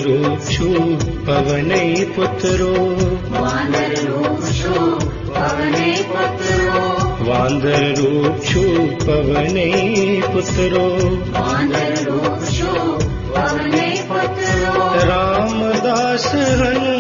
रूप छु पवने पुत्रो, वानर रूप छु पवने पुत्रो, वांदर रूप छु पवने पुत्रो, वानर रूप छु पवने पुत्रो, रामदास हनुमान